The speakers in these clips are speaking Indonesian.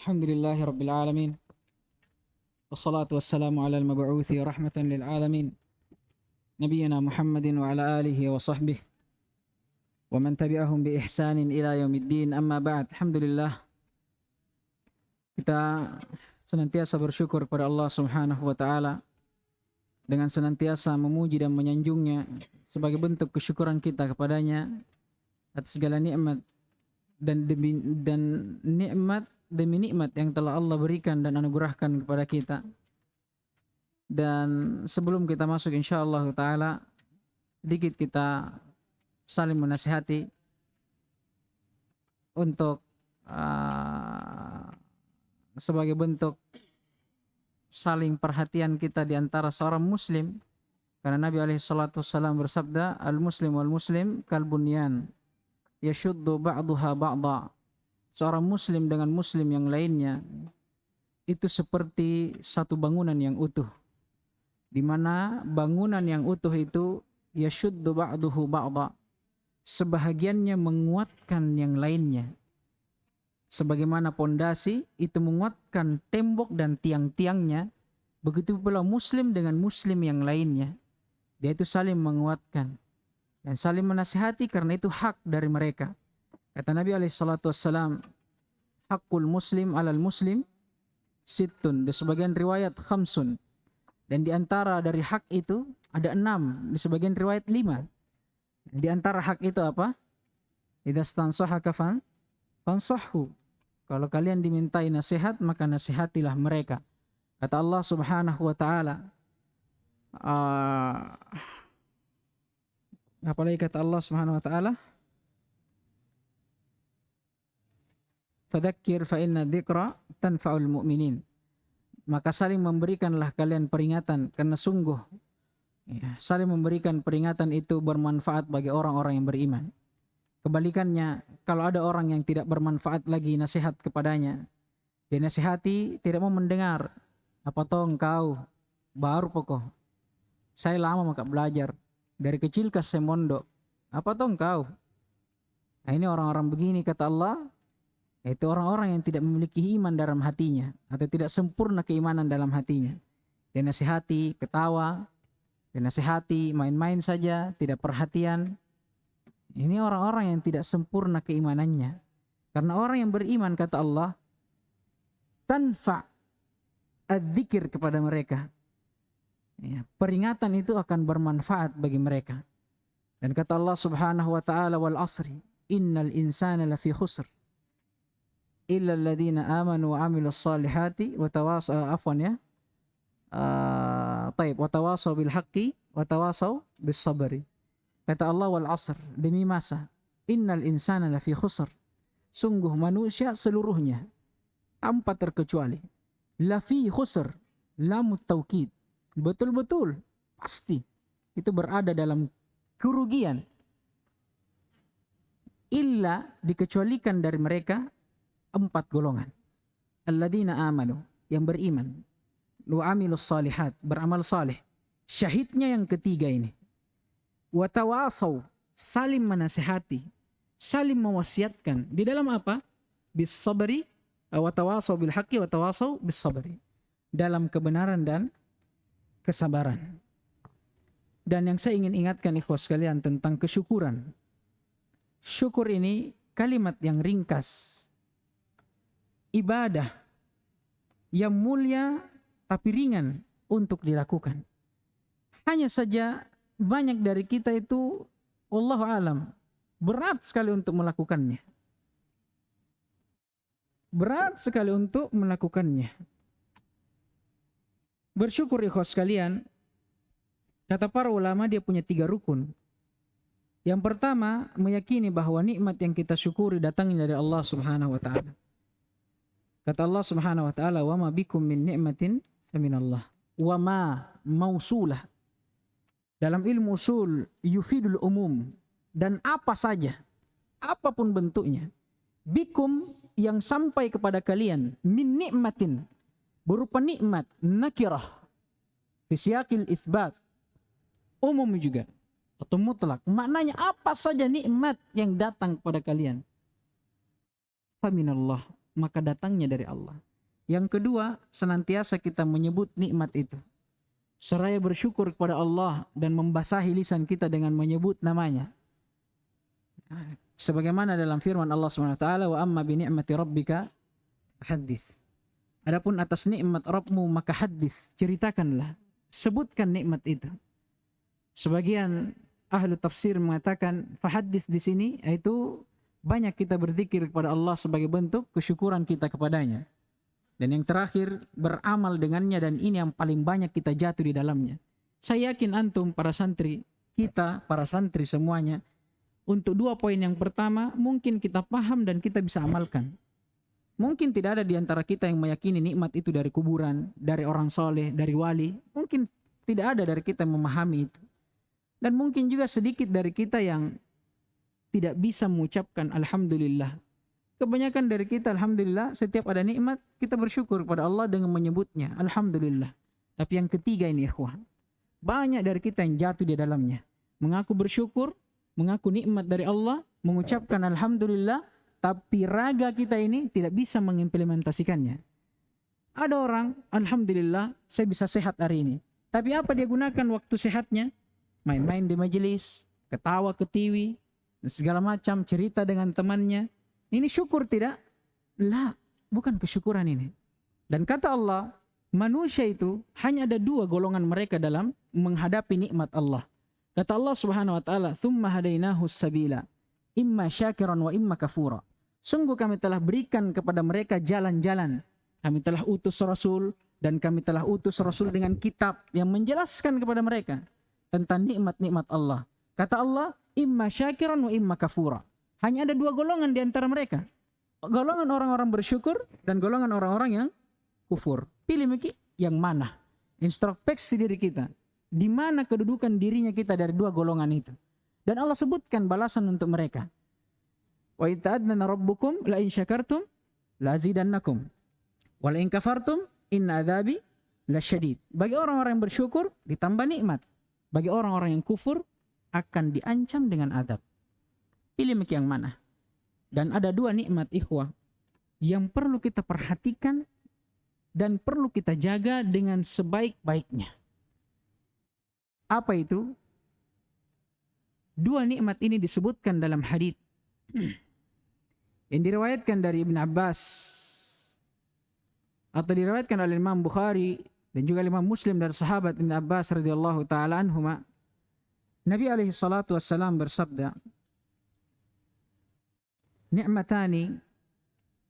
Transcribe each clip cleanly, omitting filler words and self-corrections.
Alhamdulillahi Rabbil Alamin. Wassalatu wassalamu ala al-mab'uthi rahmatan lil alamin. Nabiyyina Muhammadin wa ala alihi wa sahbihi wa man tabi'ahum bi ihsanin ila yaumiddin. Amma ba'd. Alhamdulillah, kita senantiasa bersyukur kepada Allah Subhanahu wa taala dengan senantiasa memuji dan menyanjungnya sebagai bentuk kesyukuran kita kepadanya atas segala nikmat dan nikmat demi nikmat yang telah Allah berikan dan anugerahkan kepada kita. Dan sebelum kita masuk insyaallah taala, sedikit kita saling menasihati untuk sebagai bentuk saling perhatian kita di antara seorang muslim, karena Nabi alaihi salatu wasallam bersabda, al-muslim wal muslim kal bunyan yashuddu ba'daha ba'dha. Seorang muslim dengan muslim yang lainnya itu seperti satu bangunan yang utuh, di mana bangunan yang utuh itu yashuddu ba'duhu ba'dha, sebahagiannya menguatkan yang lainnya, sebagaimana pondasi itu menguatkan tembok dan tiang-tiangnya, begitu pula muslim dengan muslim yang lainnya, dia itu saling menguatkan dan saling menasihati, karena itu hak dari mereka. Kata Nabi alaihi salatu wassalam, hakul muslim alal muslim sittun, di sebagian riwayat khamsun, dan di antara dari hak itu ada 6, di sebagian riwayat 5. Di antara hak itu apa? Idza stansahaka fansahhu, kalau kalian dimintai nasihat maka nasihatilah mereka. Kata Allah Subhanahu wa taala, apalagi kata Allah Subhanahu wa taala, fadzakir fa inna dzikra tanfa'ul mu'minin, maka saling memberikanlah kalian peringatan, karena sungguh saling memberikan peringatan itu bermanfaat bagi orang-orang yang beriman. Kebalikannya, kalau ada orang yang tidak bermanfaat lagi nasihat kepadanya, dia nasihati tidak mau mendengar. Apa toh engkau baru pokok, saya lama maka belajar dari kecil ke saya mondok, apa toh engkau. Nah, ini orang-orang begini kata Allah, yaitu orang-orang yang tidak memiliki iman dalam hatinya, atau tidak sempurna keimanan dalam hatinya. Dia nasihati ketawa, dia nasihati main-main saja, tidak perhatian. Ini orang-orang yang tidak sempurna keimanannya. Karena orang yang beriman kata Allah, tanfa adzikir kepada mereka, peringatan itu akan bermanfaat bagi mereka. Dan kata Allah Subhanahu wa taala, wal asri innal insana lafi khusr illa alladhina amanu wa amilus salihati wa tawasaw wa tawasaw bil haqqi wa tawasaw bis sabri. Kata Allah, wal asr, demi masa, innal insana lafi khusr, sungguh manusia seluruhnya tanpa terkecuali, lafi khusr, lam taukid, betul-betul pasti itu berada dalam kerugian, illa, dikecualikan dari mereka 4 golongan. Alladzina amanu, yang beriman, wa amilus salihat, beramal saleh. Syahidnya yang ketiga ini, wa tawasaw, saling menasihati, saling mewasiatkan di dalam apa? Bis sabri, wa tawasaw bil haqqi wa tawasaw bis sabri, dalam kebenaran dan kesabaran. Dan yang saya ingin ingatkan ikhwas sekalian tentang kesyukuran. Syukur ini kalimat yang ringkas, ibadah yang mulia tapi ringan untuk dilakukan. Hanya saja banyak dari kita itu, wallahu alam, berat sekali untuk melakukannya. Berat sekali untuk melakukannya. Bersyukur ikhwas sekalian, kata para ulama, dia punya 3 rukun. Yang pertama, meyakini bahwa nikmat yang kita syukuri datangnya dari Allah Subhanahu wa taala. Kata Allah Subhanahu wa taala, wa ma bikum min ni'matin faminallah. Wa ma mausulah, dalam ilmu usul yufidul umum, dan apa saja, apapun bentuknya, bikum, yang sampai kepada kalian, min ni'matin, berupa nikmat, nakirah fi siyaqil itsbat, umum juga atau mutlak, maknanya apa saja nikmat yang datang kepada kalian, faminallah, maka datangnya dari Allah. Yang kedua, senantiasa kita menyebut nikmat itu, seraya bersyukur kepada Allah dan membasahi lisan kita dengan menyebut namanya. Sebagaimana dalam firman Allah SWT, wa amma bi ni'mati rabbika hadits. Adapun atas nikmat Rabbmu maka hadits, ceritakanlah, sebutkan nikmat itu. Sebagian ahlu tafsir mengatakan fahadits di sini yaitu banyak kita berzikir kepada Allah sebagai bentuk kesyukuran kita kepadanya. Dan yang terakhir, beramal dengannya, dan ini yang paling banyak kita jatuh di dalamnya. Saya yakin antum para santri, kita para santri semuanya, untuk 2 poin yang pertama mungkin kita paham dan kita bisa amalkan. Mungkin tidak ada di antara kita yang meyakini nikmat itu dari kuburan, dari orang soleh, dari wali. Mungkin tidak ada dari kita yang memahami itu. Dan mungkin juga sedikit dari kita yang tidak bisa mengucapkan alhamdulillah. Kebanyakan dari kita alhamdulillah setiap ada nikmat kita bersyukur kepada Allah dengan menyebutnya alhamdulillah. Tapi yang ketiga ini ikhwah, banyak dari kita yang jatuh di dalamnya. Mengaku bersyukur, mengaku nikmat dari Allah, mengucapkan alhamdulillah, tapi raga kita ini tidak bisa mengimplementasikannya. Ada orang alhamdulillah saya bisa sehat hari ini. Tapi apa dia gunakan waktu sehatnya? Main-main di majelis, ketawa ketiwi, dan segala macam, cerita dengan temannya. Ini syukur tidak? Lah, bukan kesyukuran ini. Dan kata Allah, manusia itu hanya ada 2 golongan mereka dalam menghadapi nikmat Allah. Kata Allah Subhanahu wa taala, "Tsumma hadainahu sabila, imma syakiran wa imma kafura." Sungguh kami telah berikan kepada mereka jalan-jalan. Kami telah utus rasul dan kami telah utus rasul dengan kitab yang menjelaskan kepada mereka tentang nikmat-nikmat Allah. Kata Allah, "Imma syakiran wa imma kafura." Hanya ada 2 golongan di antara mereka. Golongan orang-orang bersyukur dan golongan orang-orang yang kufur. Pilih Miki yang mana? Introspeksi diri kita. Di mana kedudukan dirinya kita dari 2 golongan itu. Dan Allah sebutkan balasan untuk mereka. Wa ita'adnana rabbukum la in syakartum la azidannakum. Wa la in kafartum inna adzabi lasyadid. Bagi orang-orang yang bersyukur ditambah nikmat. Bagi orang-orang yang kufur akan diancam dengan azab. Pilih yang mana? Dan ada 2 nikmat ikhwah yang perlu kita perhatikan dan perlu kita jaga dengan sebaik-baiknya. Apa itu? 2 nikmat ini disebutkan dalam hadits yang diriwayatkan dari Ibn Abbas atau diriwayatkan oleh Imam Bukhari dan juga Imam Muslim dari sahabat Ibn Abbas radhiyallahu taala anhuma. Nabi alaihi salatu wassalam bersabda, "Ni'matani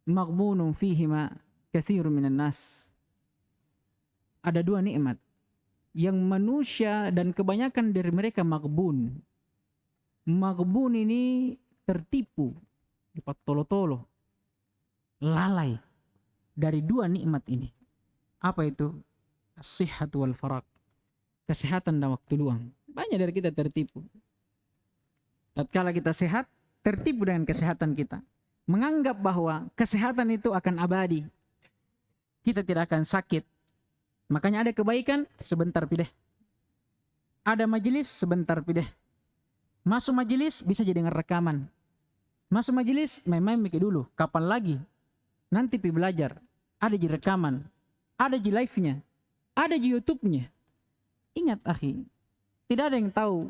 maghbunun fihima katsirun minan nas." Ada 2 nikmat yang manusia dan kebanyakan dari mereka maghbun. Maghbun ini tertipu, dipatolo-tolo, lalai dari 2 nikmat ini. Apa itu? As-sihhat wal faraq. Kesehatan dan waktu luang. Banyak dari kita tertipu. Tatkala kita sehat, tertipu dengan kesehatan kita. Menganggap bahwa kesehatan itu akan abadi. Kita tidak akan sakit. Makanya ada kebaikan, sebentar pilih. Ada majelis, sebentar pilih. Masuk majelis bisa jadi dengan rekaman. Masuk majelis, main-main mikir dulu. Kapan lagi? Nanti pi belajar. Ada di rekaman. Ada di live-nya. Ada di YouTube-nya. Ingat akhi, tidak ada yang tahu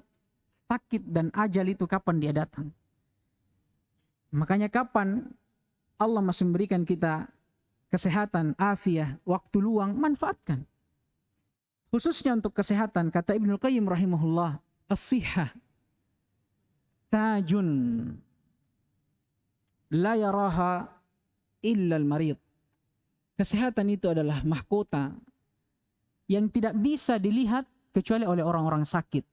sakit dan ajal itu kapan dia datang. Makanya kapan Allah masih memberikan kita kesehatan, afiah, waktu luang, manfaatkan. Khususnya untuk kesehatan, kata Ibnul Qayyim rahimahullah, as-sihah tajun la yaraha illa al-marid. Kesehatan itu adalah mahkota yang tidak bisa dilihat kecuali oleh orang-orang sakit.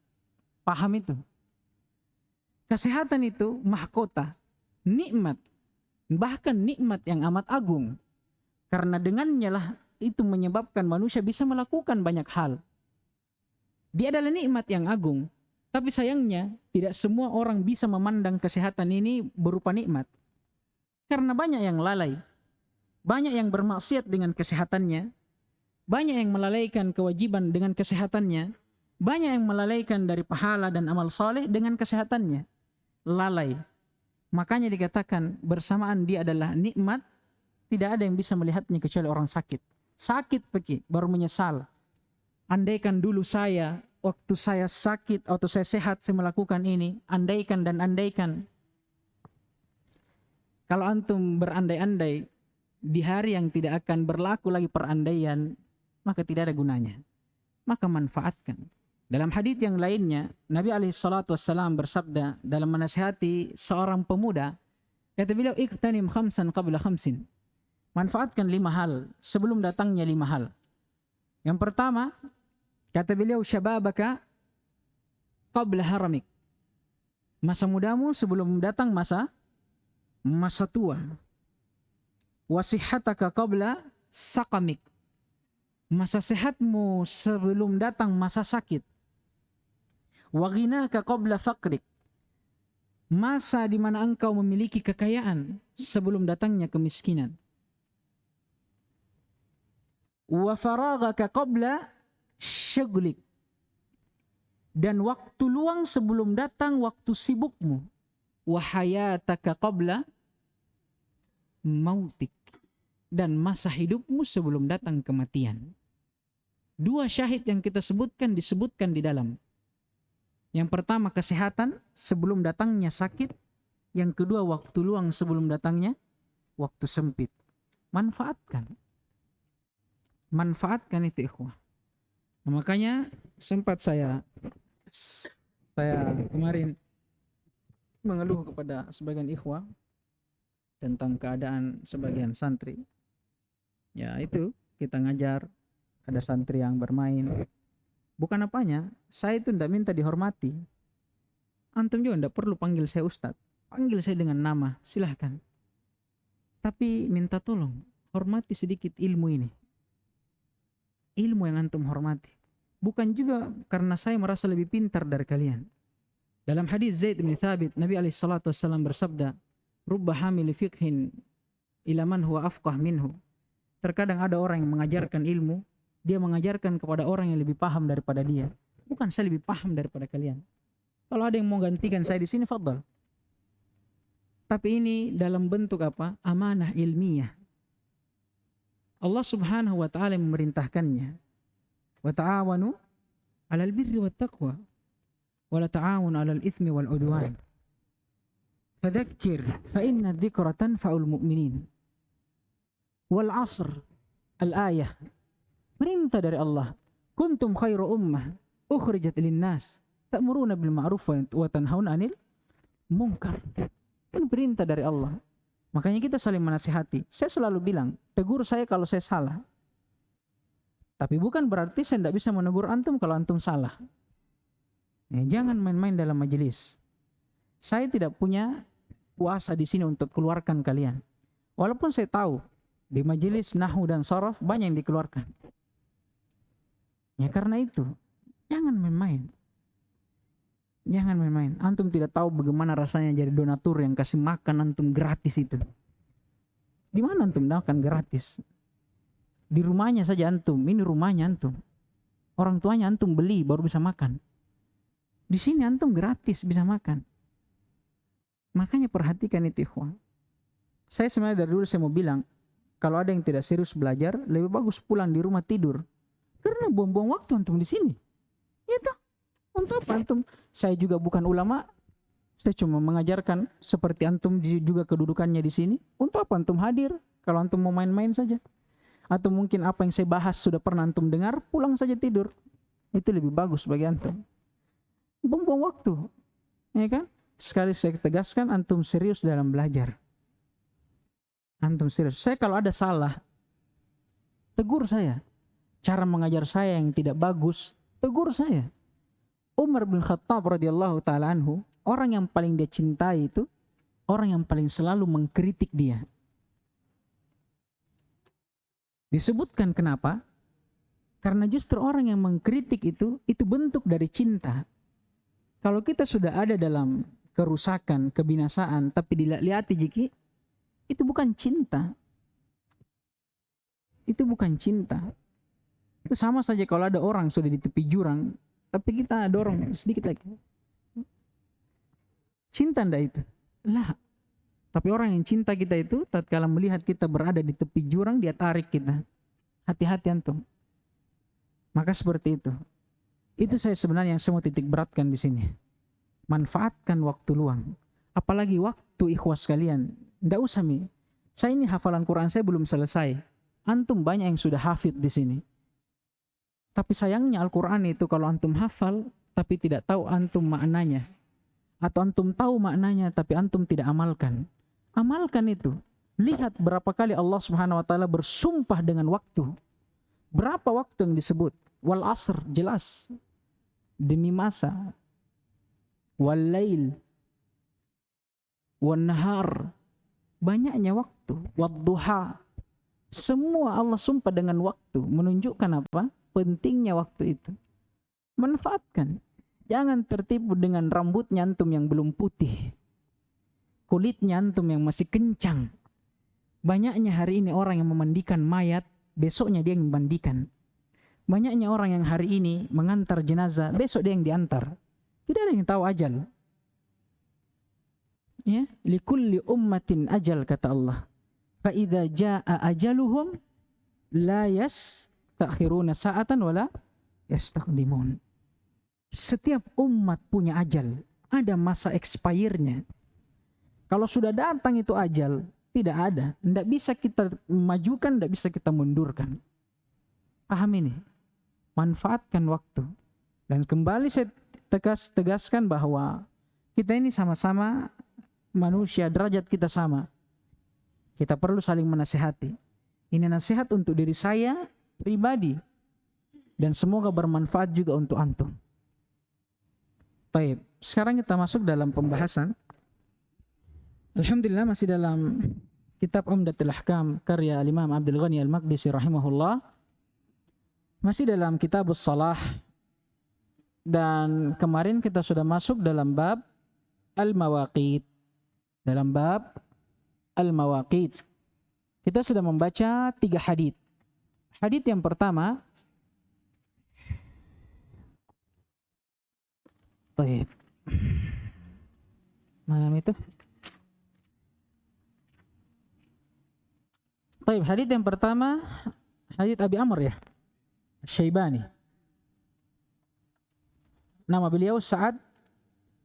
Paham itu? Kesehatan itu mahkota, nikmat, bahkan nikmat yang amat agung. Karena dengannya lah itu menyebabkan manusia bisa melakukan banyak hal. Dia adalah nikmat yang agung, tapi sayangnya tidak semua orang bisa memandang kesehatan ini berupa nikmat. Karena banyak yang lalai, banyak yang bermaksiat dengan kesehatannya, banyak yang melalaikan kewajiban dengan kesehatannya, banyak yang melalaikan dari pahala dan amal saleh dengan kesehatannya. Lalai. Makanya dikatakan bersamaan dia adalah nikmat, Tidak ada yang bisa melihatnya kecuali orang sakit. Sakit pergi, baru menyesal. Andaikan dulu saya, waktu saya sakit atau saya sehat, saya melakukan ini. Andaikan dan andaikan. Kalau antum berandai-andai, di hari yang tidak akan berlaku lagi perandaian, maka tidak ada gunanya. Maka manfaatkan. Dalam hadits yang lainnya, Nabi SAW bersabda dalam menasihati seorang pemuda, kata beliau, iqtanim khamsan qabla khamsin. Manfaatkan 5 hal sebelum datangnya 5 hal. Yang pertama, kata beliau, syababaka qabla haramik. Masa mudamu sebelum datang masa tua. Wasihataka qabla saqamik. Masa sehatmu sebelum datang masa sakit. Wa ghinaka qabla faqrik. Masa di mana engkau memiliki kekayaan sebelum datangnya kemiskinan. Wa faraghaka qabla syughlik. Dan waktu luang sebelum datang waktu sibukmu. Wa hayataka qabla mautik. Dan masa hidupmu sebelum datang kematian. 2 syahid yang kita sebutkan disebutkan di dalam. Yang pertama kesehatan sebelum datangnya sakit. Yang kedua waktu luang sebelum datangnya waktu sempit. Manfaatkan. Manfaatkan itu ikhwah. Nah, makanya sempat saya kemarin mengeluh kepada sebagian ikhwah tentang keadaan sebagian santri. Ya itu, kita ngajar, ada santri yang bermain. Bukan apanya, saya itu tidak minta dihormati. Antum juga tidak perlu panggil saya ustadz. Panggil saya dengan nama, silahkan. Tapi minta tolong, hormati sedikit ilmu ini. Ilmu yang antum hormati. Bukan juga karena saya merasa lebih pintar dari kalian. Dalam hadis Zaid bin Thabit, Nabi SAW bersabda, Rubba hamili fiqhin ila man huwa afqah minhu. Terkadang ada orang yang mengajarkan ilmu, dia mengajarkan kepada orang yang lebih paham daripada dia. Bukan saya lebih paham daripada kalian. Kalau ada yang mau gantikan saya di sini, fadhal. Tapi ini dalam bentuk apa? Amanah ilmiah. Allah Subhanahu wa taala memerintahkannya. Wa ta'awanu 'alal birri wat taqwa wa la ta'awanu 'alal itsmi wal 'udwan. Fadzakkir fa inna dzikra tanfa'ul mu'minin. Wal 'asr al-ayah. Perintah dari Allah. Kuntum khairu ummah ukhrijat lin-nas ta'muruna bil ma'ruf wa tanhauna 'anil munkar. Ini perintah dari Allah. Makanya kita saling menasihati. Saya selalu bilang, tegur saya kalau saya salah. Tapi bukan berarti saya tidak bisa menegur antum kalau antum salah. Jangan main-main dalam majelis. Saya tidak punya kuasa di sini untuk keluarkan kalian. Walaupun saya tahu di majelis nahwu dan sharaf banyak yang dikeluarkan. Ya karena itu, jangan main-main. Jangan main-main. Antum tidak tahu bagaimana rasanya jadi donatur yang kasih makan antum gratis itu. Di mana antum makan gratis? Di rumahnya saja antum. Ini rumahnya antum. Orang tuanya antum beli baru bisa makan. Di sini antum gratis bisa makan. Makanya perhatikan itu ikhwan. Saya sebenarnya dari dulu saya mau bilang, kalau ada yang tidak serius belajar, lebih bagus pulang di rumah tidur. Karena buang-buang waktu antum di sini. Itu. Untuk apa antum? Saya juga bukan ulama. Saya cuma mengajarkan seperti antum juga kedudukannya di sini. Untuk apa antum hadir? Kalau antum mau main-main saja. Atau mungkin apa yang saya bahas sudah pernah antum dengar, pulang saja tidur. Itu lebih bagus bagi antum. Buang-buang waktu. Ya kan? Sekali saya tegaskan, antum serius dalam belajar. Antum serius. Saya kalau ada salah, tegur saya. Cara mengajar saya yang tidak bagus, tegur saya. Umar bin Khattab radhiyallahu taala anhu, orang yang paling dia cintai itu orang yang paling selalu mengkritik dia. Disebutkan kenapa? Karena justru orang yang mengkritik itu bentuk dari cinta. Kalau kita sudah ada dalam kerusakan, kebinasaan, tapi dilihat jiki, itu bukan cinta. Itu bukan cinta. Itu sama saja kalau ada orang sudah di tepi jurang, tapi kita dorong sedikit lagi. Cinta ndak itu? Lah. Tapi orang yang cinta kita itu tatkala melihat kita berada di tepi jurang, dia tarik kita. Hati-hati antum. Maka seperti itu. Itu saya sebenarnya yang saya mau titik beratkan di sini. Manfaatkan waktu luang. Apalagi waktu ikhwas kalian. Nggak usah saya ini hafalan Quran saya belum selesai. Antum banyak yang sudah hafid di sini. Tapi sayangnya Al-Quran itu kalau antum hafal tapi tidak tahu antum maknanya. Atau antum tahu maknanya tapi antum tidak amalkan. Amalkan itu. Lihat berapa kali Allah Subhanahu wa taala bersumpah dengan waktu. Berapa waktu yang disebut? Wal asr, jelas. Demi masa. Wal lail. Wan nahar. Banyaknya waktu. Wad duha. Semua Allah sumpah dengan waktu. Menunjukkan apa? Pentingnya waktu itu. Manfaatkan. Jangan tertipu dengan rambutnya antum yang belum putih. Kulitnya antum yang masih kencang. Banyaknya hari ini orang yang memandikan mayat, besoknya dia yang memandikan. Banyaknya orang yang hari ini mengantar jenazah, besok dia yang diantar. Tidak ada yang tahu ajal. Ya, likulli ummatin ajal kata Allah. Fa idza jaa ajaluhum la yastakhiruna sa'atan wala yastaqdimun. Setiap umat punya ajal, ada masa expire-nya. Kalau sudah datang itu ajal, tidak ada. Tidak bisa kita majukan, tidak bisa kita mundurkan. Paham ini? Manfaatkan waktu. Dan kembali saya tegaskan bahwa kita ini sama-sama manusia, derajat kita sama. Kita perlu saling menasihati. Ini nasihat untuk diri saya pribadi. Dan semoga bermanfaat juga untuk antum. Baik, sekarang kita masuk dalam pembahasan. Alhamdulillah masih dalam kitab Umdatul Ahkam karya Imam Abdul Ghani Al-Maqdisi rahimahullah. Masih dalam Kitabus Shalah. Dan kemarin kita sudah masuk dalam bab Al-Mawaqit. Dalam bab Al-Mawaqit. Kita sudah membaca 3 hadits. Hadits yang pertama. Baik. Mana itu? Baik, hadits yang pertama hadits Abi Amr ya, Syaibani. Nama beliau Sa'ad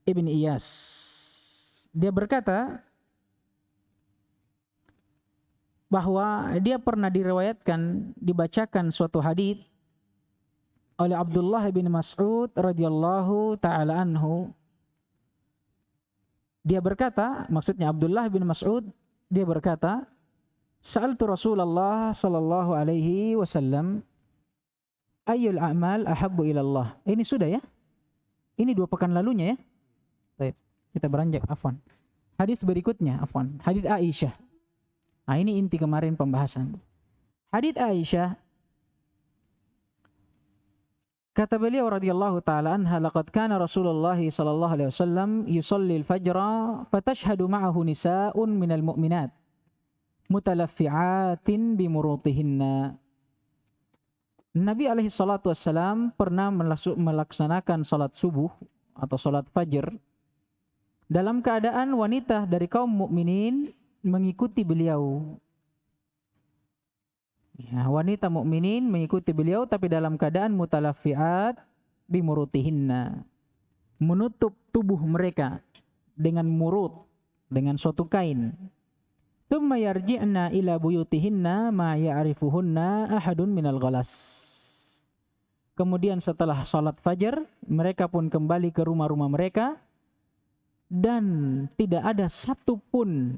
ibn Iyas. Dia berkata bahwa dia pernah diriwayatkan, dibacakan suatu hadits oleh Abdullah bin Mas'ud radhiyallahu taala anhu. Dia berkata, maksudnya Abdullah bin Mas'ud, dia berkata, Sa'altu Rasulullah sallallahu alaihi wasallam ayyul a'mal ahabbu ilallah. Ini sudah ya? Ini 2 pekan lalunya ya? Baik, kita beranjak, afwan. Hadis berikutnya, afwan. Hadis Aisyah. Nah, ini inti kemarin pembahasan. Hadis Aisyah, kata beliau radhiyallahu taala anha, laqad kana Rasulullah sallallahu alaihi wasallam yusalli al-fajra fatashhadu ma'ahu nisa'un minal mu'minat mutalaffi'atin bimurutihinna. Nabi alaihi salatu wassalam pernah melaksanakan salat subuh atau salat fajar dalam keadaan wanita dari kaum mukminin mengikuti beliau. Ya, wanita mukminin mengikuti beliau tapi dalam keadaan mutalaffi'at bimurutihinna, menutup tubuh mereka dengan murut, dengan suatu kain. Tsumma yarji'na ila buyutihinna ma ya'rifuhunna ahadun minal ghalas. Kemudian setelah salat fajar, mereka pun kembali ke rumah-rumah mereka dan tidak ada satupun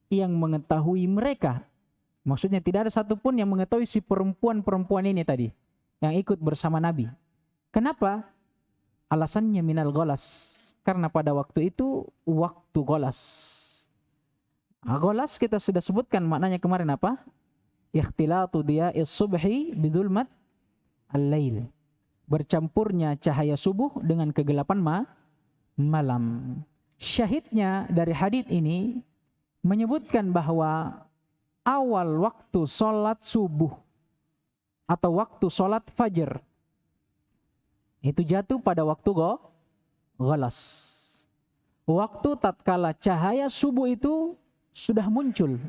yang mengetahui mereka. Maksudnya tidak ada satupun yang mengetahui si perempuan-perempuan ini tadi yang ikut bersama Nabi. Kenapa? Alasannya minal ghalas. Karena pada waktu itu waktu ghalas. Ghalas kita sudah sebutkan maknanya kemarin apa? Ikhtilatu diya'is subhi bidulmat al-lail. Bercampurnya cahaya subuh dengan kegelapan malam. Syahidnya dari hadits ini menyebutkan bahwa awal waktu sholat subuh atau waktu sholat fajar itu jatuh pada waktu ghalas. Waktu tatkala cahaya subuh itu sudah muncul,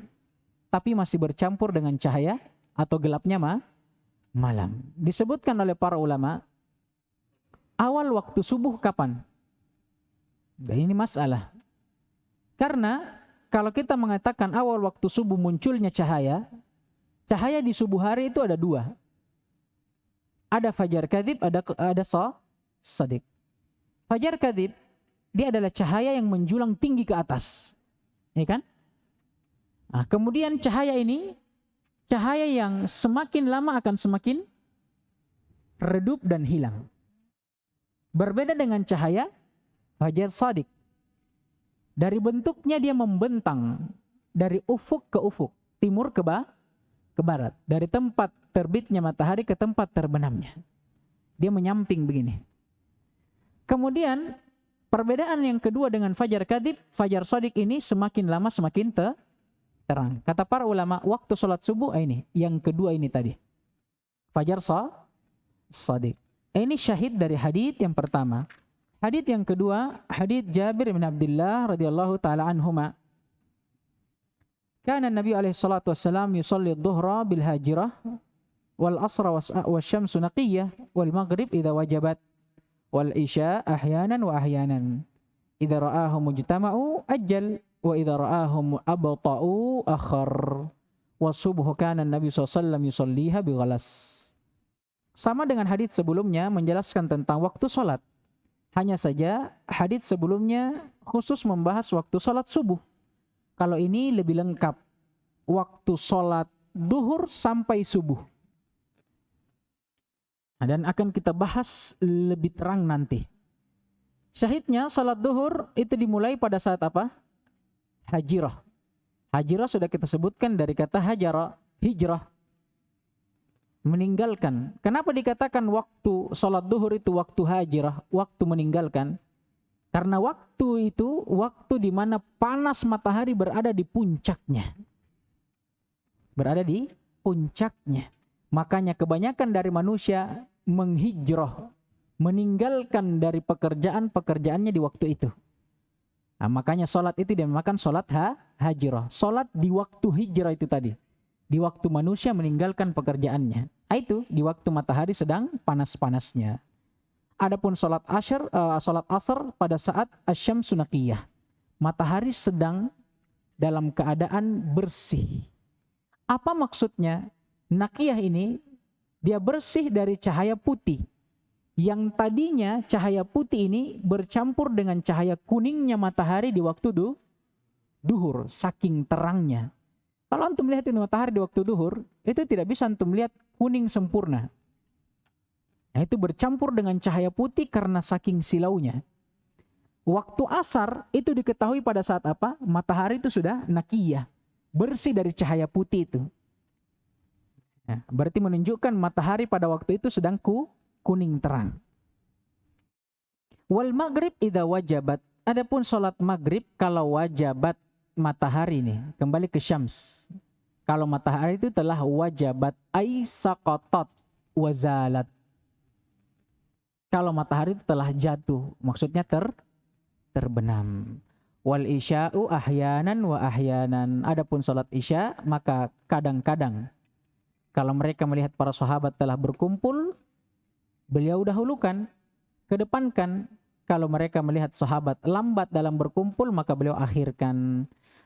tapi masih bercampur dengan cahaya atau gelapnya malam. Disebutkan oleh para ulama, awal waktu subuh kapan? Dan ini masalah. Karena kalau kita mengatakan awal waktu subuh munculnya cahaya, cahaya di subuh hari itu ada dua. Ada fajar kadhib, ada shadiq. Fajar kadhib, dia adalah cahaya yang menjulang tinggi ke atas. Ya kan? Nah, kemudian cahaya ini, cahaya yang semakin lama akan semakin redup dan hilang. Berbeda dengan cahaya fajar shadiq. Dari bentuknya dia membentang dari ufuk ke ufuk, timur ke barat, dari tempat terbitnya matahari ke tempat terbenamnya. Dia menyamping begini. Kemudian perbedaan yang kedua dengan fajar kadhib, fajar shadiq ini semakin lama semakin terang. Kata para ulama, waktu sholat subuh ini, yang kedua ini tadi, fajar shadiq. Ini syahid dari hadits yang pertama. Hadits yang kedua, hadits Jabir bin Abdullah radhiyallahu taala anhuma. Kana Nabi alaihi salatu wassalam yusalli adh-dhuhra bil hajirah wal asra wasyamsu naqiyah wal maghrib idza wajabat wal isya ahyanan wa ahyanan. Idza ra'ahum mujtama'u ajjal wa idza ra'ahum abta'u akhar. Was subhu kana Nabi sallallahu alaihi wasallam yusalliha bi ghalas. Sama dengan hadits sebelumnya menjelaskan tentang waktu salat. Hanya saja hadits sebelumnya khusus membahas waktu salat subuh. Kalau ini lebih lengkap, waktu salat duhur sampai subuh. Dan akan kita bahas lebih terang nanti. Syahidnya salat duhur itu dimulai pada saat apa? Hajirah. Hajirah sudah kita sebutkan dari kata hajara, hijrah. Meninggalkan. Kenapa dikatakan waktu salat duhur itu waktu hajirah, waktu meninggalkan? Karena waktu itu waktu di mana panas matahari berada di puncaknya. Berada di puncaknya. Makanya kebanyakan dari manusia menghijrah, meninggalkan dari pekerjaannya di waktu itu. Nah, makanya salat itu dinamakan salat hajirah. Salat di waktu hijrah itu tadi. Di waktu manusia meninggalkan pekerjaannya. Itu di waktu matahari sedang panas-panasnya. Adapun salat asar pada saat asyamsu naqiyah. Matahari sedang dalam keadaan bersih. Apa maksudnya? Naqiyah ini dia bersih dari cahaya putih. Yang tadinya cahaya putih ini bercampur dengan cahaya kuningnya matahari di waktu duhur, saking terangnya. Kalau antum melihat ini matahari di waktu duhur, itu tidak bisa antum lihat kuning sempurna. Nah, itu bercampur dengan cahaya putih karena saking silaunya. Waktu asar itu diketahui pada saat apa? Matahari itu sudah naqiyah, bersih dari cahaya putih itu. Nah, berarti menunjukkan matahari pada waktu itu sedang kuning terang. Wal maghrib idza wajabat. Adapun salat maghrib kalau wajabat matahari nih, kembali ke syams. Kalau matahari itu telah wajabat ai saqatat wazalat. Kalau matahari itu telah jatuh, maksudnya terbenam. Wal isya'u ahyanan wa ahyanan. Adapun salat isya maka kadang-kadang kalau mereka melihat para sahabat telah berkumpul, beliau dahulukan, kedepankan. Kalau mereka melihat sahabat lambat dalam berkumpul, maka beliau akhirkan.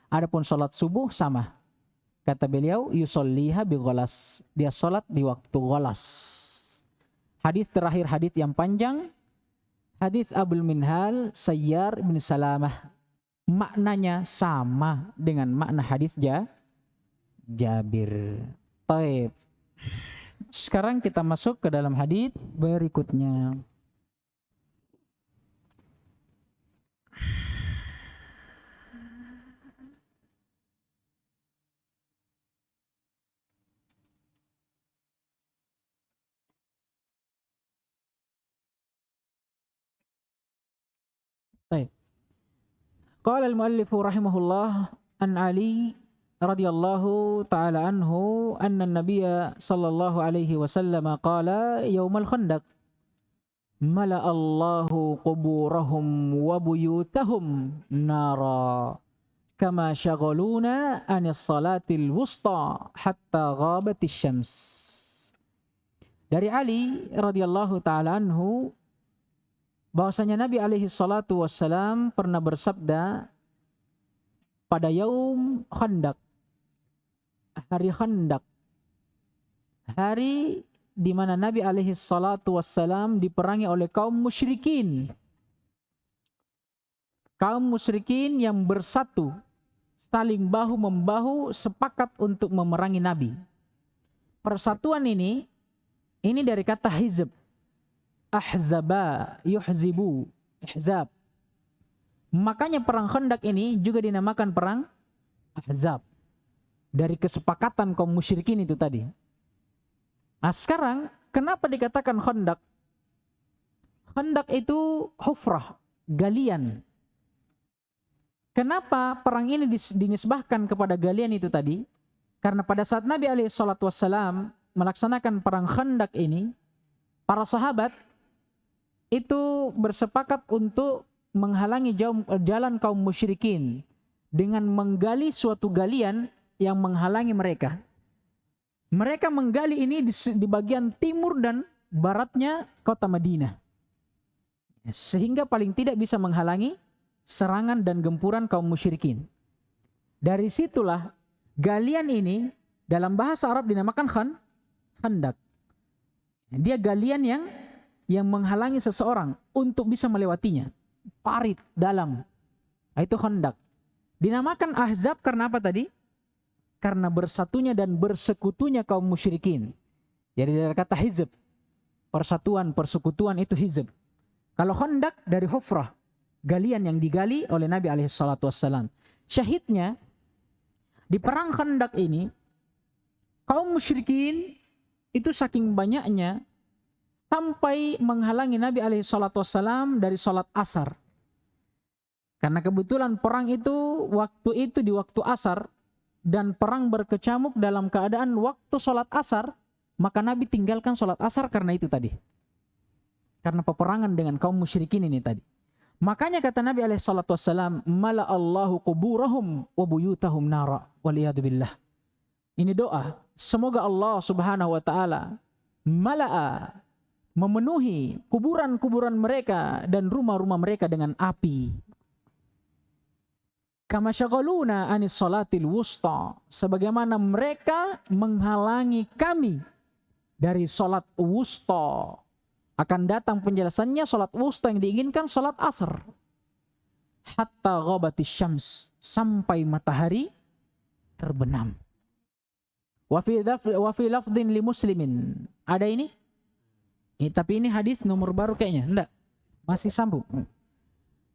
Adapun salat subuh sama. Kata beliau, yusolliha bi ghalas. Dia salat di waktu ghalas. Hadis terakhir, hadis yang panjang. Hadis Abul Minhal Sayyar bin Salamah. Maknanya sama dengan makna hadis Jabir. Baik. Sekarang kita masuk ke dalam hadis berikutnya. Baik. Qala al-muallif rahimahullah an Ali radhiyallahu ta'ala anhu anna an-nabiy sallallahu alaihi wasallam qala yaumal khandaq mala'allahu quburahum wa buyutahum nara kama syaghaluna anis salatil wusta hatta ghabatis syams. Dari Ali radhiyallahu taala anhu bahwasanya Nabi alaihi salatu wassalam pernah bersabda pada yaum Khandaq, hari Khandaq, hari di mana Nabi alaihi salatu wassalam diperangi oleh kaum musyrikin. Kaum musyrikin yang bersatu, saling bahu-membahu, sepakat untuk memerangi Nabi. Persatuan ini dari kata hizb. Ahzaba, yuhzibu, ihzab. Makanya perang Khandaq ini juga dinamakan perang Ahzab. Dari kesepakatan kaum musyrikin itu tadi. Nah sekarang, kenapa dikatakan Khandaq? Khandaq itu hufrah, galian. Kenapa perang ini dinisbahkan kepada galian itu tadi? Karena pada saat Nabi SAW melaksanakan perang Khandaq ini, para sahabat itu bersepakat untuk menghalangi jalan kaum musyrikin dengan menggali suatu galian yang menghalangi mereka. Mereka menggali ini di bagian timur dan baratnya kota Madinah, sehingga paling tidak bisa menghalangi serangan dan gempuran kaum musyrikin. Dari situlah galian ini dalam bahasa Arab dinamakan Khandaq. Dia galian yang menghalangi seseorang untuk bisa melewatinya. Parit dalam. Itu Khandaq. Dinamakan Ahzab karena apa tadi? Karena bersatunya dan bersekutunya kaum musyrikin. Jadi dari kata hizb, persatuan, persekutuan itu hizb. Kalau Khandaq dari hufrah, galian yang digali oleh Nabi SAW. Syahidnya, di perang Khandaq ini, kaum musyrikin itu saking banyaknya sampai menghalangi Nabi SAW dari sholat asar. Karena kebetulan perang itu di waktu asar, dan perang berkecamuk dalam keadaan waktu sholat asar, maka Nabi tinggalkan sholat asar karena itu tadi. Karena peperangan dengan kaum musyrikin ini tadi. Makanya kata Nabi SAW, mala'allahu quburahum wa buyutahum nara waliyadzubillah. Ini doa, semoga Allah subhanahu wa ta'ala mala'a, memenuhi kuburan-kuburan mereka dan rumah-rumah mereka dengan api. Kama syaghaluna anis salatil wusta, sebagaimana mereka menghalangi kami dari salat wusta. Akan datang penjelasannya, salat wusta yang diinginkan salat asar. Hatta ghabatis syams, sampai matahari terbenam. Wa fi lafdhin li muslimin. Ada ini? Tapi ini hadis nomor baru kayaknya. Enggak. Masih sambung.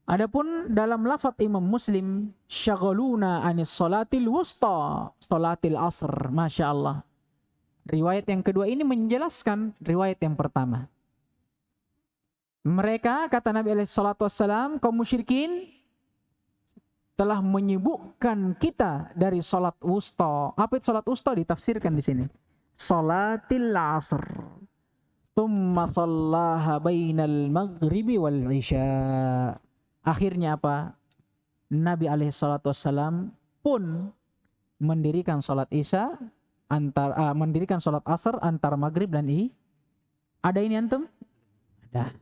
Adapun dalam lafaz Imam Muslim, syaghaluna anis salatil wusta, salatil asr. Masya Allah. Riwayat yang kedua ini menjelaskan riwayat yang pertama. Mereka, kata Nabi SAW, kaum musyrikin telah menyibukkan kita dari salat wusta. Apa itu salat wusta? Ditafsirkan di sini. Salatil asr. Tsumma sallaha bainal maghribi wal isya. Akhirnya apa? Nabi SAW pun mendirikan salat isya mendirikan salat asar antara maghrib dan Ada ini antum? Ada.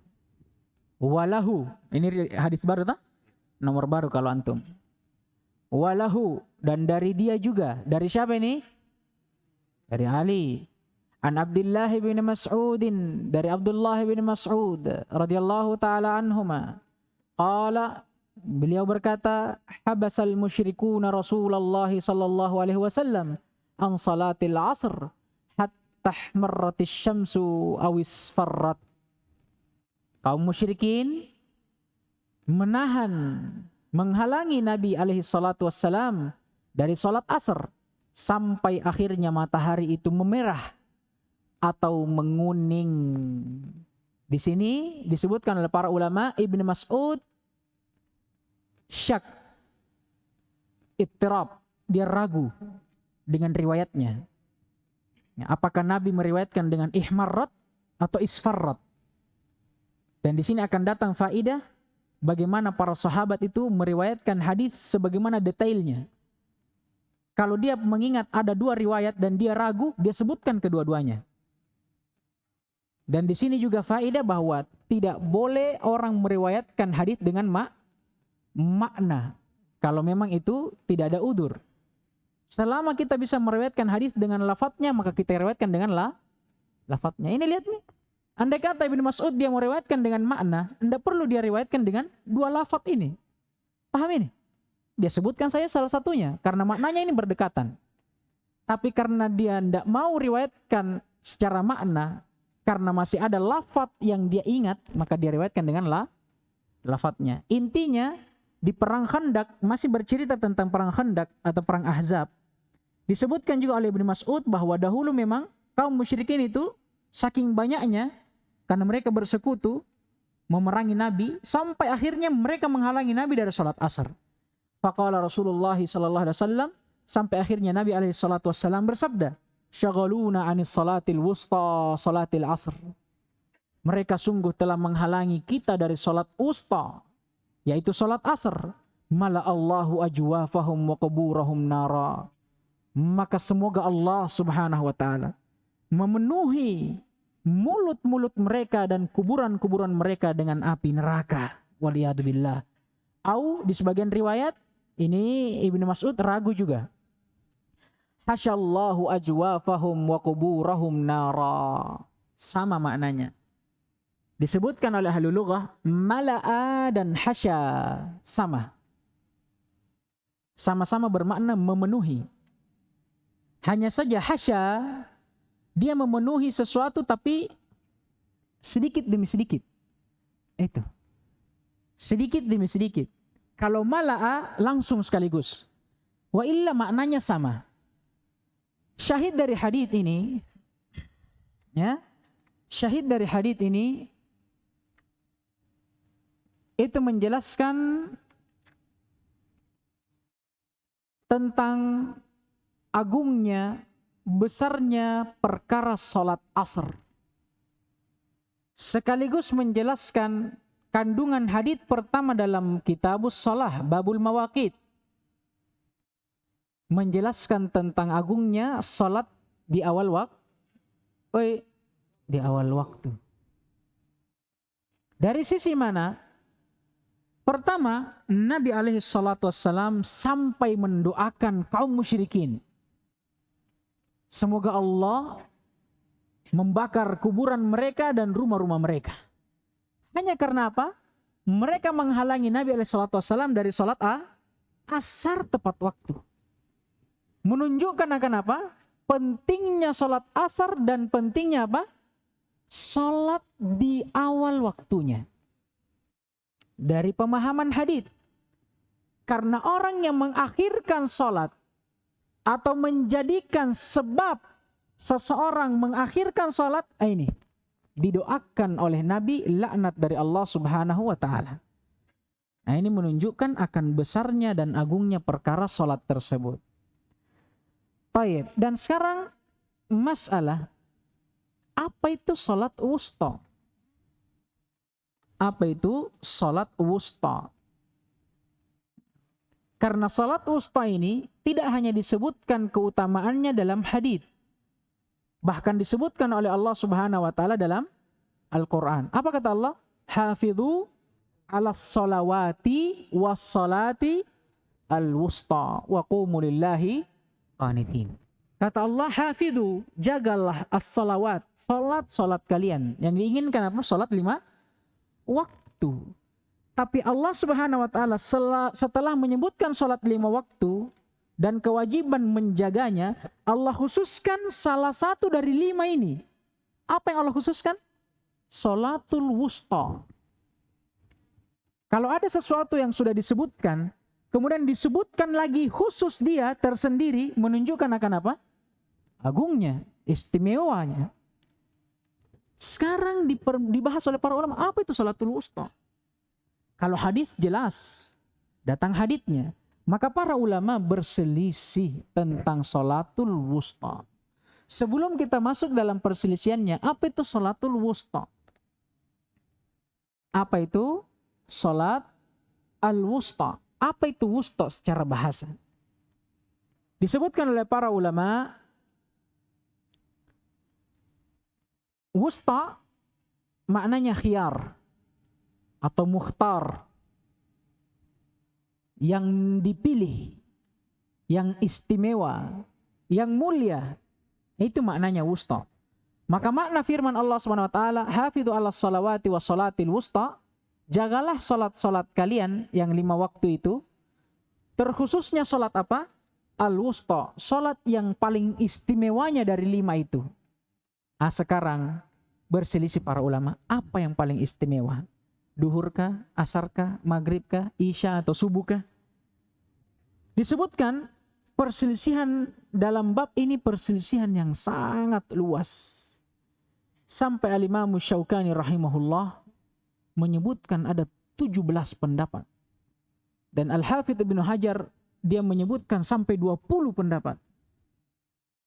Walahu, ini hadis baru tak? Nomor baru kalau antum. Walahu, dan dari dia juga. Dari siapa ini? Dari Ali. An Abdullah bin Mas'udin, dari Abdullah bin Mas'ud radhiyallahu taala anhuma. Qala, beliau berkata, habasal musyrikuna Rasulullah sallallahu alaihi wasallam an salatil asr hatta ihmarratis syamsu aw isfarrat. Kaum musyrikin menghalangi Nabi alaihi salatu wassalam dari salat asar sampai akhirnya matahari itu memerah atau menguning. Di sini disebutkan oleh para ulama, Ibnu Mas'ud syak, ittirab, dia ragu dengan riwayatnya. Apakah Nabi meriwayatkan dengan ihmarrat atau isfarrat? Dan di sini akan datang faidah bagaimana para sahabat itu meriwayatkan hadis sebagaimana detailnya. Kalau dia mengingat ada 2 riwayat dan dia ragu, dia sebutkan kedua-duanya. Dan di sini juga faidah bahwa tidak boleh orang meriwayatkan hadis dengan makna. Kalau memang itu tidak ada udzur. Selama kita bisa meriwayatkan hadis dengan lafadznya, maka kita riwayatkan dengan lafadznya. Ini lihat nih. Andai kata Ibnu Mas'ud dia meriwayatkan dengan makna, tidak perlu dia riwayatkan dengan 2 lafadz ini. Paham ini? Dia sebutkan saya salah satunya karena maknanya ini berdekatan. Tapi karena dia tidak mau riwayatkan secara makna, karena masih ada lafadz yang dia ingat, maka dia riwayatkan dengan lafadznya. Intinya di perang Khandaq, masih bercerita tentang perang Khandaq atau perang Ahzab, disebutkan juga oleh Ibnu Mas'ud bahwa dahulu memang kaum musyrikin itu saking banyaknya, karena mereka bersekutu memerangi Nabi, sampai akhirnya mereka menghalangi Nabi dari salat asar. Faqala Rasulullah sallallahu alaihi wasallam, sampai akhirnya Nabi alaihi salatu wasallam bersabda, "Syaghaluna 'anis salatil wusta, salatil asr." Mereka sungguh telah menghalangi kita dari salat wusta, yaitu salat asar. Mala Allahu ajwafahum wa quburahum nara. Maka semoga Allah Subhanahu wa taala memenuhi mulut-mulut mereka dan kuburan-kuburan mereka dengan api neraka. Waliyadzubillah. Au di sebagian riwayat ini Ibnu Mas'ud ragu juga. Hasyallahu ajwafahum wa quburahum nara. Sama maknanya. Disebutkan oleh ahli lughah mala'a dan hasya, sama. Sama-sama bermakna memenuhi. Hanya saja hasya dia memenuhi sesuatu tapi sedikit demi sedikit. Itu. Sedikit demi sedikit. Kalau mala'a langsung sekaligus. Wa illa maknanya sama. Syahid dari hadits ini, ya, syahid dari hadits ini itu menjelaskan tentang agungnya, besarnya perkara salat asar. Sekaligus menjelaskan kandungan hadits pertama dalam kitabus shalah, babul mawaqit. Menjelaskan tentang agungnya salat di awal waktu. Dari sisi mana? Pertama, Nabi alaihi salatu wassalam sampai mendoakan kaum musyrikin. Semoga Allah membakar kuburan mereka dan rumah-rumah mereka. Hanya karena apa? Mereka menghalangi Nabi alaihi salatu wassalam dari salat asar tepat waktu. Menunjukkan akan apa? Pentingnya salat asar dan pentingnya apa? Salat di awal waktunya. Dari pemahaman hadits. Karena orang yang mengakhirkan salat atau menjadikan sebab seseorang mengakhirkan salat, ini didoakan oleh Nabi laknat dari Allah Subhanahu wa taala. Nah, ini menunjukkan akan besarnya dan agungnya perkara salat tersebut. Baik, dan sekarang masalah apa itu salat wusta? Apa itu salat wusta? Karena salat wusta ini tidak hanya disebutkan keutamaannya dalam hadits, bahkan disebutkan oleh Allah Subhanahu wa taala dalam Al-Qur'an. Apa kata Allah? Hafidhu 'alas salawati was salati al-wusta wa qumu lillahi qanitin. Kata Allah, hafidhu, jagalah as-salawat, salat kalian. Yang diinginkan apa? Salat 5 waktu. Tapi Allah Subhanahu wa taala setelah menyebutkan salat 5 waktu dan kewajiban menjaganya, Allah khususkan salah satu dari 5 ini. Apa yang Allah khususkan? Salatul wusta. Kalau ada sesuatu yang sudah disebutkan, kemudian disebutkan lagi khusus dia tersendiri, menunjukkan akan apa? Agungnya, istimewanya. Sekarang dibahas oleh para ulama, apa itu salatul wusta? Kalau hadis jelas, datang haditsnya. Maka para ulama berselisih tentang salatul wusta. Sebelum kita masuk dalam perselisihannya, apa itu salatul wusta? Apa itu salat al-wusta? Apa itu wusta secara bahasa? Disebutkan oleh para ulama, wusta maknanya khiyar atau mukhtar, yang dipilih, yang istimewa, yang mulia. Itu maknanya wusta. Maka makna firman Allah Subhanahu wa taala, "Hafidhu 'alas salawati was salatil wusta." Jagalah salat-salat kalian yang 5 waktu itu, terkhususnya salat apa? Al-wusta, salat yang paling istimewanya dari 5 itu. Sekarang berselisih para ulama, apa yang paling istimewa? Duhurkah, asarkah, maghribkah, isya atau subuhkah? Disebutkan perselisihan dalam bab ini, perselisihan yang sangat luas. Sampai Al-Imam Syaukani rahimahullah menyebutkan ada 17 pendapat. Dan Al-Hafidz Ibnu Hajar dia menyebutkan sampai 20 pendapat.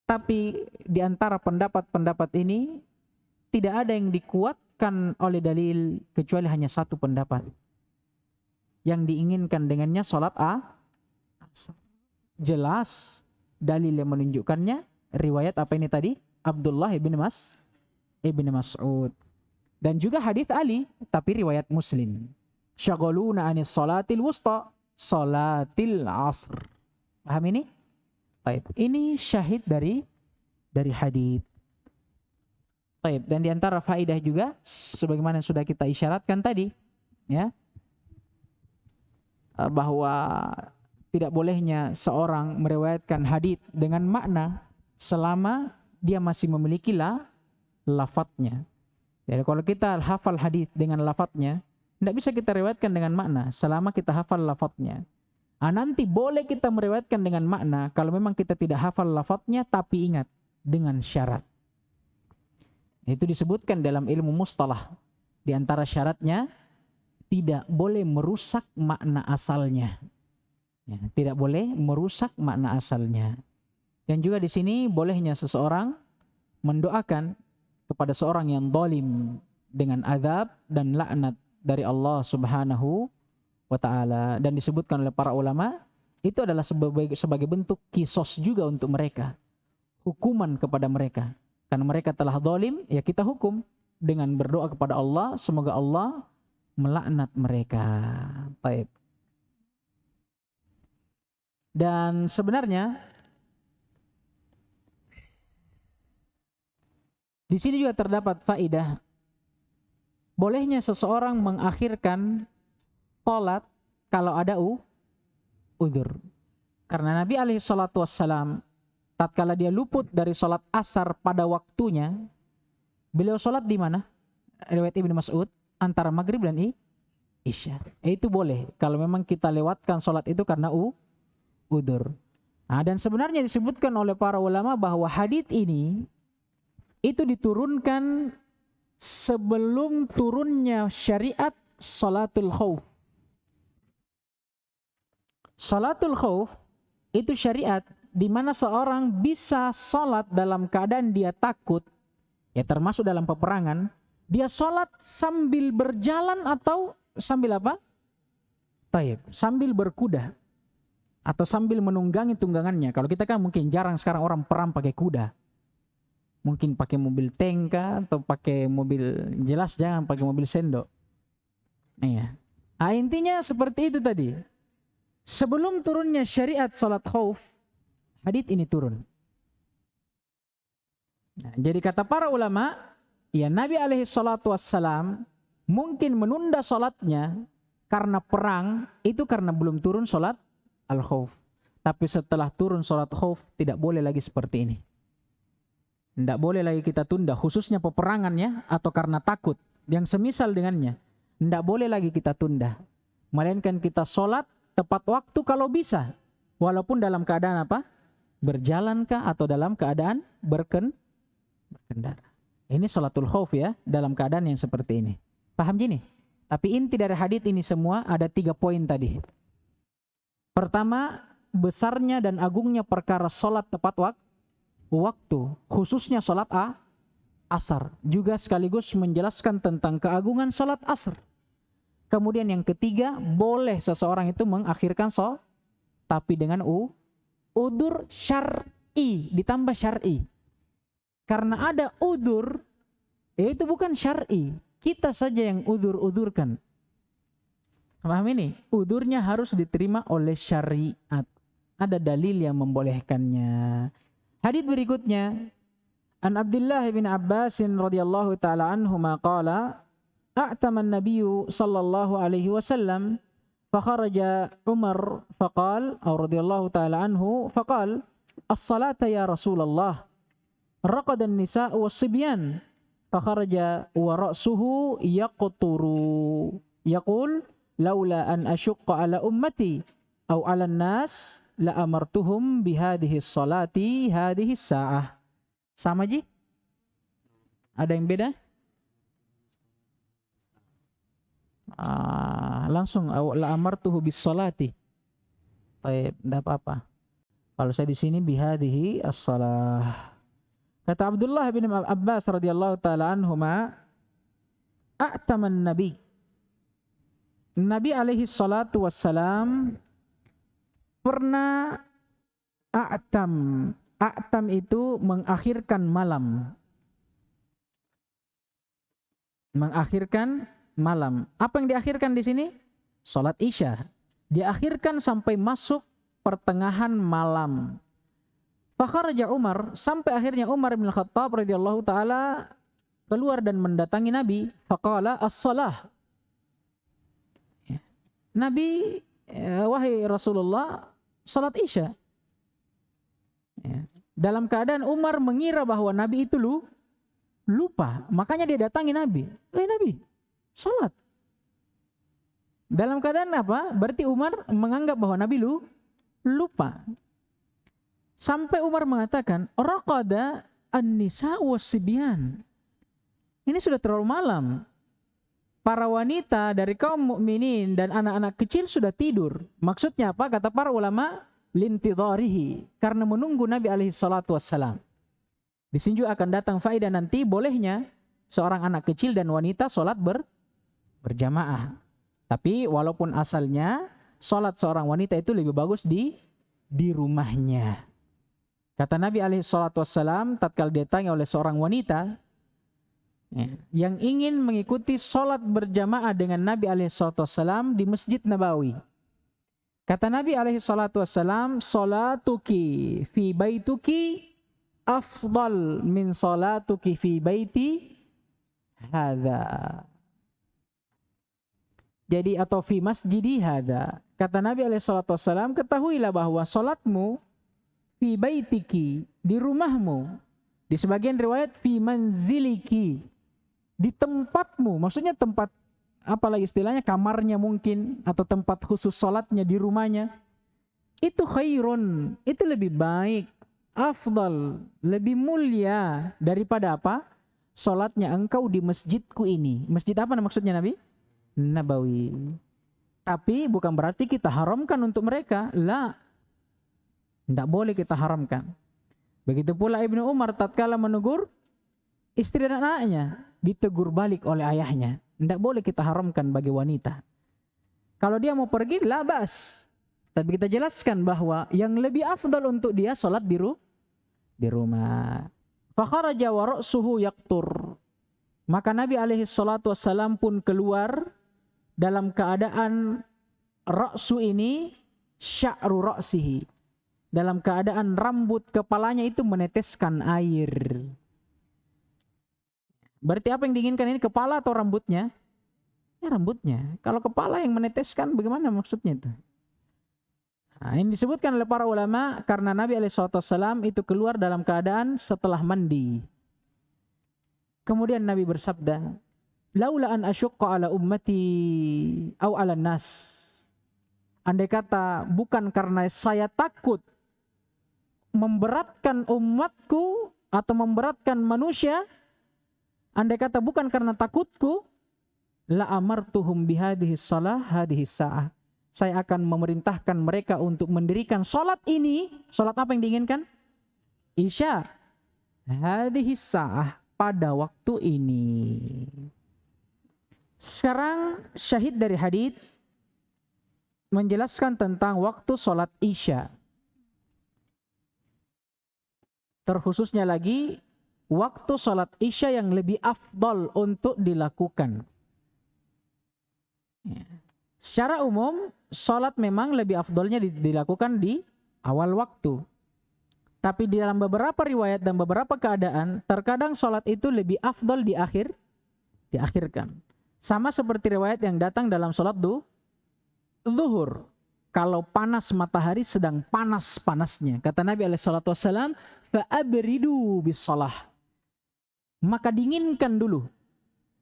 Tapi di antara pendapat-pendapat ini tidak ada yang dikuatkan oleh dalil kecuali hanya satu pendapat. Yang diinginkan dengannya salat asar. Jelas dalil yang menunjukkannya riwayat apa ini tadi? Abdullah ibn Mas'ud. Dan juga hadis Ali, tapi riwayat Muslim. Syaghaluna anis salatil wusta, salatil asr. Paham ini? Baik. Ini syahid dari hadis. Baik. Dan di antara faedah juga sebagaimana sudah kita isyaratkan tadi, ya, bahwa tidak bolehnya seorang meriwayatkan hadis dengan makna selama dia masih memiliki lafadznya. Jadi kalau kita hafal hadis dengan lafadznya, tidak bisa kita riwayatkan dengan makna selama kita hafal lafadznya. Nanti boleh kita meriwayatkan dengan makna kalau memang kita tidak hafal lafadznya, tapi ingat dengan syarat. Itu disebutkan dalam ilmu mustalah. Di antara syaratnya tidak boleh merusak makna asalnya. Ya, tidak boleh merusak makna asalnya. Dan juga di sini bolehnya seseorang mendoakan kepada seorang yang zalim dengan azab dan laknat dari Allah Subhanahu wa taala, dan disebutkan oleh para ulama itu adalah sebagai bentuk kisos juga untuk mereka, hukuman kepada mereka karena mereka telah zalim. Ya kita hukum dengan berdoa kepada Allah semoga Allah melaknat mereka. Baik. Dan sebenarnya di sini juga terdapat faedah bolehnya seseorang mengakhirkan salat kalau ada udzur. Karena Nabi alaihi salatu wassalam tatkala dia luput dari salat asar pada waktunya, beliau salat di mana? Riwayat Ibnu Mas'ud, antara maghrib dan isya. Itu boleh kalau memang kita lewatkan salat itu karena udzur. Dan sebenarnya disebutkan oleh para ulama bahwa hadits ini itu diturunkan sebelum turunnya syariat salatul khauf. Salatul khauf itu syariat di mana seorang bisa salat dalam keadaan dia takut, ya termasuk dalam peperangan, dia salat sambil berjalan atau sambil apa? Taib, sambil berkuda atau sambil menunggangi tunggangannya. Kalau kita kan mungkin jarang sekarang orang perang pakai kuda. Mungkin pakai mobil tank atau pakai mobil, jelas jangan pakai mobil sendok. Iya. Intinya seperti itu tadi. Sebelum turunnya syariat salat khauf, hadits ini turun. Jadi kata para ulama, ya Nabi alaihi salatu wassalam mungkin menunda salatnya karena perang, itu karena belum turun salat al-khauf. Tapi setelah turun salat khauf tidak boleh lagi seperti ini. Tidak boleh lagi kita tunda, khususnya peperangannya atau karena takut yang semisal dengannya. Tidak boleh lagi kita tunda, melainkan kita sholat tepat waktu kalau bisa, walaupun dalam keadaan apa? Berjalankah atau dalam keadaan berkendara. Ini sholatul khauf ya, dalam keadaan yang seperti ini. Paham gini? Tapi inti dari hadits ini semua ada 3 poin tadi. Pertama, besarnya dan agungnya perkara sholat tepat waktu, khususnya sholat asar, juga sekaligus menjelaskan tentang keagungan sholat asar. Kemudian yang ketiga, boleh seseorang itu mengakhirkan sholat tapi dengan udur syar'i, ditambah syar'i. Karena ada udur, itu bukan syar'i. Kita saja yang udur-udurkan. Paham ini? Udurnya harus diterima oleh syariat. Ada dalil yang membolehkannya. Hadits berikutnya, An Abdullah bin Abbas radhiyallahu taala anhuma qala, a'tama an-nabiy sallallahu alaihi wasallam فخرج عمر فقال أو رضي الله تعالى عنه فقال الصلاة يا رسول الله رقد النساء والصبيان فخرج ورأسه يقطر يقول لولا أن أشق على أمتي أو على الناس لأمرتهم بهذه الصلاة هذه الساعة. Sama ji? Ada yang beda? Langsung la amartuhu bis salati. Baik, enggak apa-apa. Kalau saya di sini bihadhihi as-salah. Kata Abdullah bin Abbas radhiyallahu taala anhuma, a'taman nabi. Nabi alaihi salatu wassalam pernah a'tam. A'tam itu mengakhirkan malam. Mengakhirkan malam. Apa yang diakhirkan di sini? Salat Isya. Diakhirkan sampai masuk pertengahan malam. Fakharaja Umar, sampai akhirnya Umar bin Khattab radhiyallahu taala keluar dan mendatangi Nabi. Faqala as-salah. Nabi, wahai Rasulullah, salat Isya. Dalam keadaan Umar mengira bahwa Nabi itu lupa. Makanya dia datangi Nabi. Nabi, salat. Dalam keadaan apa? Berarti Umar menganggap bahwa Nabi lupa. Sampai Umar mengatakan, raqada an-nisa was-sibyan. Ini sudah terlalu malam. Para wanita dari kaum mukminin dan anak-anak kecil sudah tidur. Maksudnya apa? Kata para ulama, lintidharihi, karena menunggu Nabi alaihi salatu wassalam. Di sini juga akan datang faedah nanti bolehnya seorang anak kecil dan wanita sholat berjamaah. Tapi walaupun asalnya sholat seorang wanita itu lebih bagus di rumahnya. Kata Nabi alaihi salatu wassalam, tatkala ditanya oleh seorang wanita yang ingin mengikuti sholat berjamaah dengan Nabi alaihi salatu wassalam di Masjid Nabawi. Kata Nabi alaihi salatu wassalam, "Salatuki fi baituki afdal min salatuki fi baiti hadza." Jadi atau fi masjidi hadza. Kata Nabi alaihi salatu wassalam, ketahuilah bahwa salatmu fi baitiki, di rumahmu. Di sebagian riwayat fi manziliki, di tempatmu. Maksudnya tempat, apalagi istilahnya kamarnya mungkin, atau tempat khusus salatnya di rumahnya. Itu khairun, itu lebih baik, afdal, lebih mulia daripada apa? Salatnya engkau di masjidku ini. Masjid apa maksudnya Nabi? Nabawi. Tapi bukan berarti kita haramkan untuk mereka. La. Tidak boleh kita haramkan. Begitu pula Ibnu Umar tatkala menegur istri dan anaknya, ditegur balik oleh ayahnya. Tidak boleh kita haramkan bagi wanita. Kalau dia mau pergi, labas. Tapi kita jelaskan bahwa yang lebih afdal untuk dia sholat di rumah. Fakharaja wa ra'suhu yaqtur. Maka Nabi alaihi salatu wassalam pun keluar dalam keadaan ra'su ini sya'ru ra'sihi. Dalam keadaan rambut kepalanya itu meneteskan air. Berarti apa yang diinginkan ini, kepala atau rambutnya? Ya rambutnya. Kalau kepala yang meneteskan, bagaimana maksudnya itu? Nah, ini disebutkan oleh para ulama karena Nabi SAW itu keluar dalam keadaan setelah mandi. Kemudian Nabi bersabda, "Laula an asyqa ala ummati au ala nas." Andai kata bukan karena saya takut memberatkan umatku atau memberatkan manusia, andai kata bukan karena takutku, la amartuhum bihadhihi shalah hadhihi sa'ah. Saya akan memerintahkan mereka untuk mendirikan salat ini. Salat apa yang diinginkan? Isya. Hadhihi sa'ah, pada waktu ini. Sekarang syahid dari hadits menjelaskan tentang waktu sholat Isya. Terkhususnya lagi waktu sholat Isya yang lebih afdal untuk dilakukan. Secara umum sholat memang lebih afdalnya dilakukan di awal waktu. Tapi di dalam beberapa riwayat dan beberapa keadaan, terkadang sholat itu lebih afdal diakhirkan. Sama seperti riwayat yang datang dalam sholat zuhur. Kalau panas matahari sedang panas-panasnya. Kata Nabi SAW, fa'abridu bis sholah. Maka dinginkan dulu,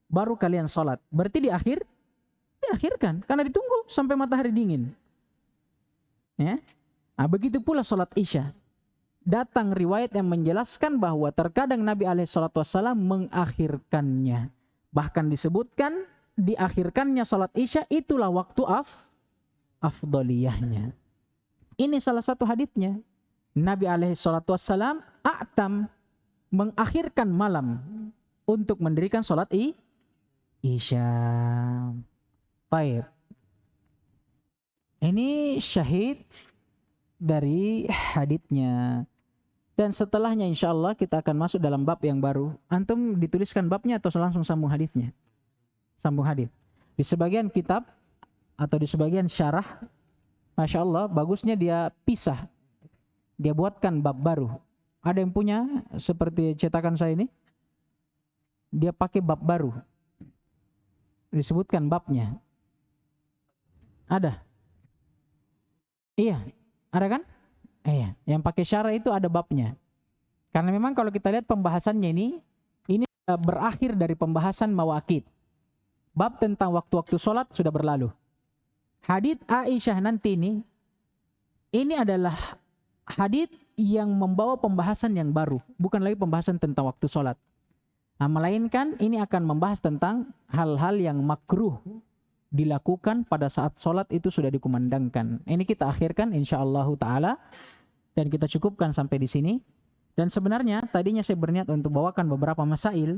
baru kalian sholat. Berarti diakhirkan. Karena ditunggu sampai matahari dingin. Ya. Nah, begitu pula sholat Isya. Datang riwayat yang menjelaskan bahwa terkadang Nabi SAW mengakhirkannya. Bahkan disebutkan diakhirkannya sholat Isya itulah waktu afdaliyahnya. Ini salah satu haditsnya. Nabi SAW a'tam, mengakhirkan malam untuk mendirikan sholat Isya. Baik. Ini syahid dari haditsnya. Dan setelahnya insya Allah kita akan masuk dalam bab yang baru. Antum dituliskan babnya atau langsung sambung haditsnya? Sambung hadits. Di sebagian kitab atau di sebagian syarah, Masya Allah, bagusnya dia pisah. Dia buatkan bab baru. Ada yang punya seperti cetakan saya ini? Dia pakai bab baru. Disebutkan babnya. Ada? Iya. Ada kan? Iya. Yang pakai syarah itu ada babnya. Karena memang kalau kita lihat pembahasannya ini berakhir dari pembahasan mawaqit. Bab tentang waktu-waktu sholat sudah berlalu. Hadits Aisyah nanti ini adalah hadits yang membawa pembahasan yang baru, bukan lagi pembahasan tentang waktu sholat. Nah, melainkan ini akan membahas tentang hal-hal yang makruh dilakukan pada saat sholat itu sudah dikumandangkan. Ini kita akhirkan insyaallah ta'ala dan kita cukupkan sampai di sini. Dan sebenarnya tadinya saya berniat untuk bawakan beberapa masail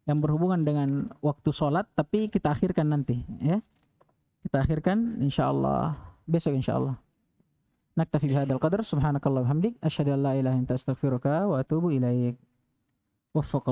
yang berhubungan dengan waktu sholat, tapi kita akhirkan nanti, ya. Kita akhirkan insyaallah besok insyaallah. Naktafi bihadzal qadar, subhanakallahumma hamdik, asyhadu an la ilaha illa anta astaghfiruka wa atubu ilaik. Waffaq